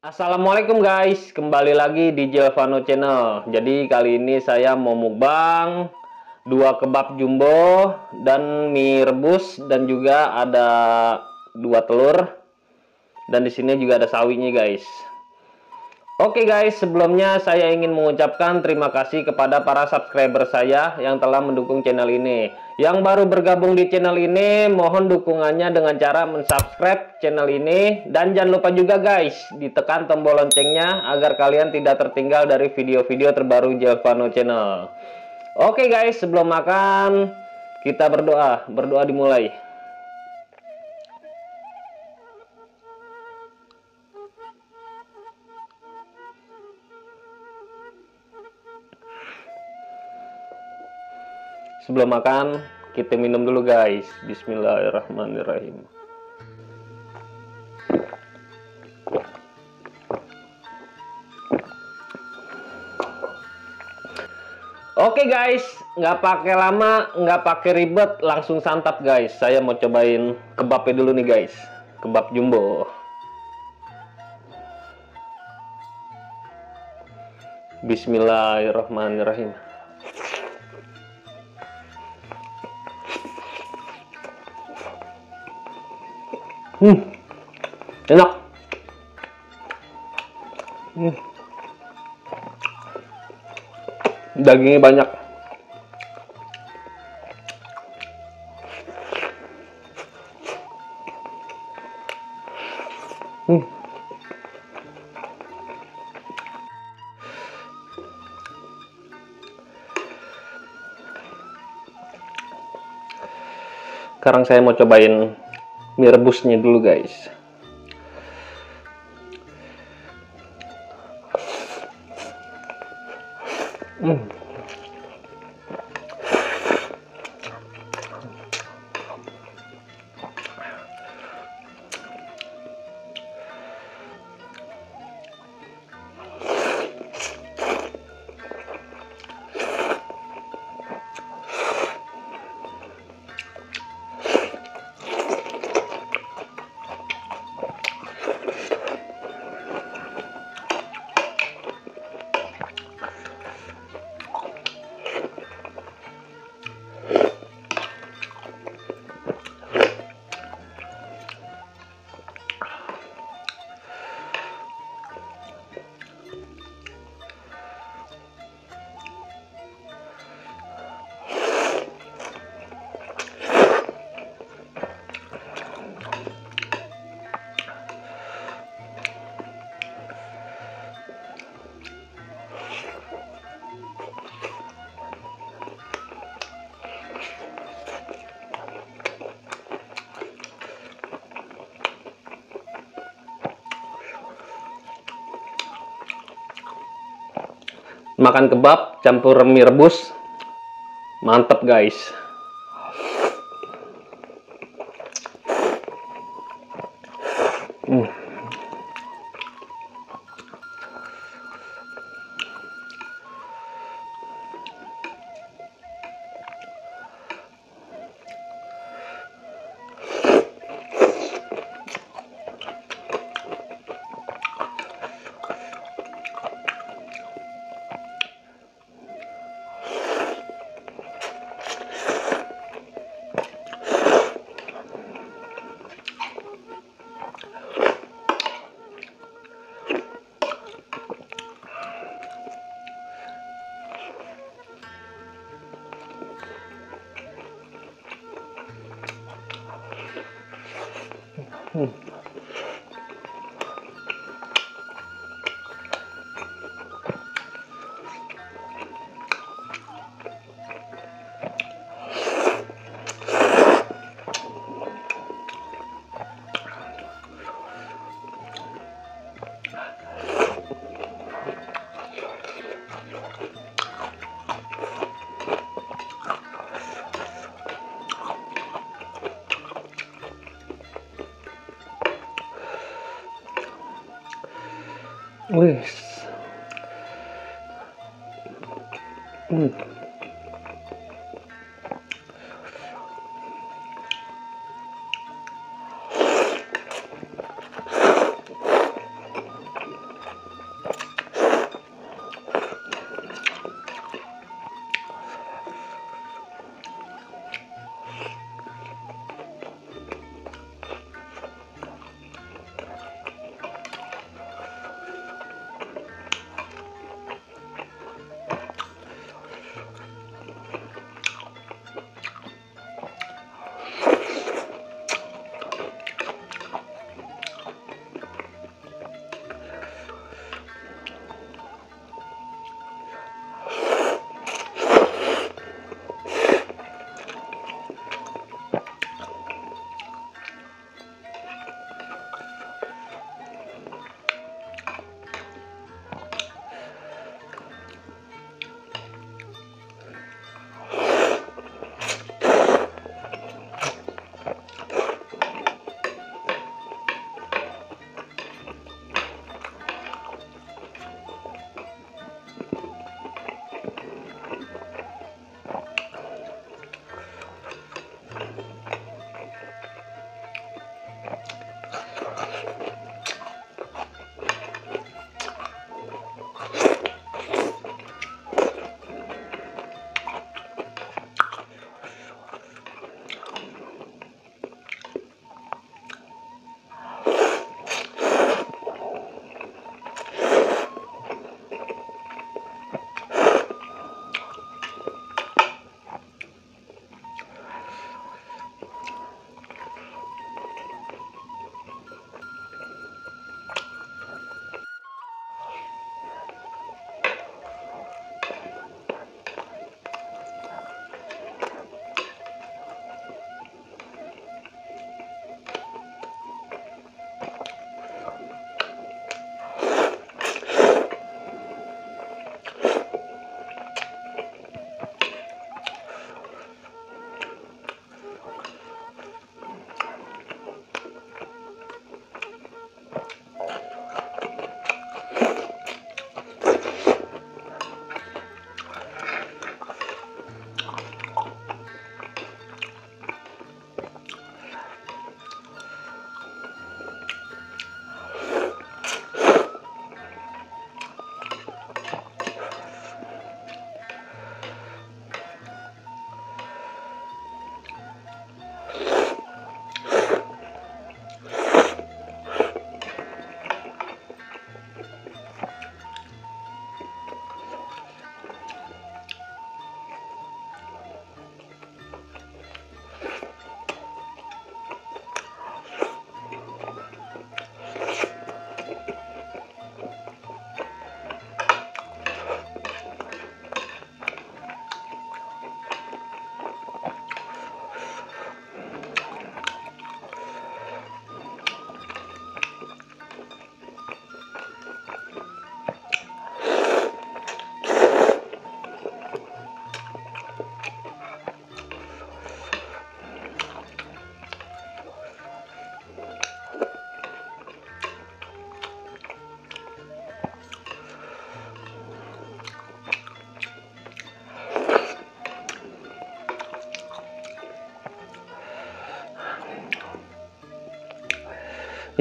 Assalamualaikum guys, kembali lagi di Jelvano Channel. Jadi kali ini saya mau mukbang 2 kebab jumbo dan mie rebus, dan juga ada 2 telur, dan di sini juga ada sawinya guys. Oke guys, sebelumnya saya ingin mengucapkan terima kasih kepada para subscriber saya yang telah mendukung channel ini. Yang baru bergabung di channel ini, mohon dukungannya dengan cara mensubscribe channel ini. Dan jangan lupa juga guys, ditekan tombol loncengnya agar kalian tidak tertinggal dari video-video terbaru Jelvano Channel. Oke guys, sebelum makan, kita berdoa. Berdoa dimulai. Sebelum makan, kita minum dulu guys. Bismillahirrahmanirrahim. Oke guys, nggak pakai lama, nggak pakai ribet, langsung santap guys. Saya mau cobain kebabnya dulu nih guys. Kebab jumbo. Bismillahirrahmanirrahim. Enak. Dagingnya banyak. Sekarang saya mau cobain mie rebusnya dulu guys. makan kebab campur mie rebus. Mantap guys. Wih.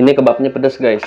Ini kebabnya pedas guys.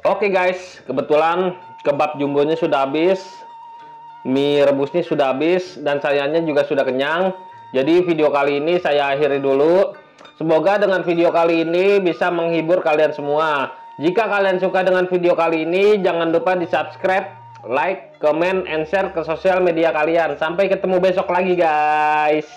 Oke guys, kebetulan kebab jumbonya sudah habis, mie rebusnya sudah habis, dan sayanya juga sudah kenyang. Jadi video kali ini saya akhiri dulu. Semoga dengan video kali ini bisa menghibur kalian semua. Jika kalian suka dengan video kali ini, jangan lupa di subscribe, like, comment, and share ke sosial media kalian. Sampai ketemu besok lagi guys.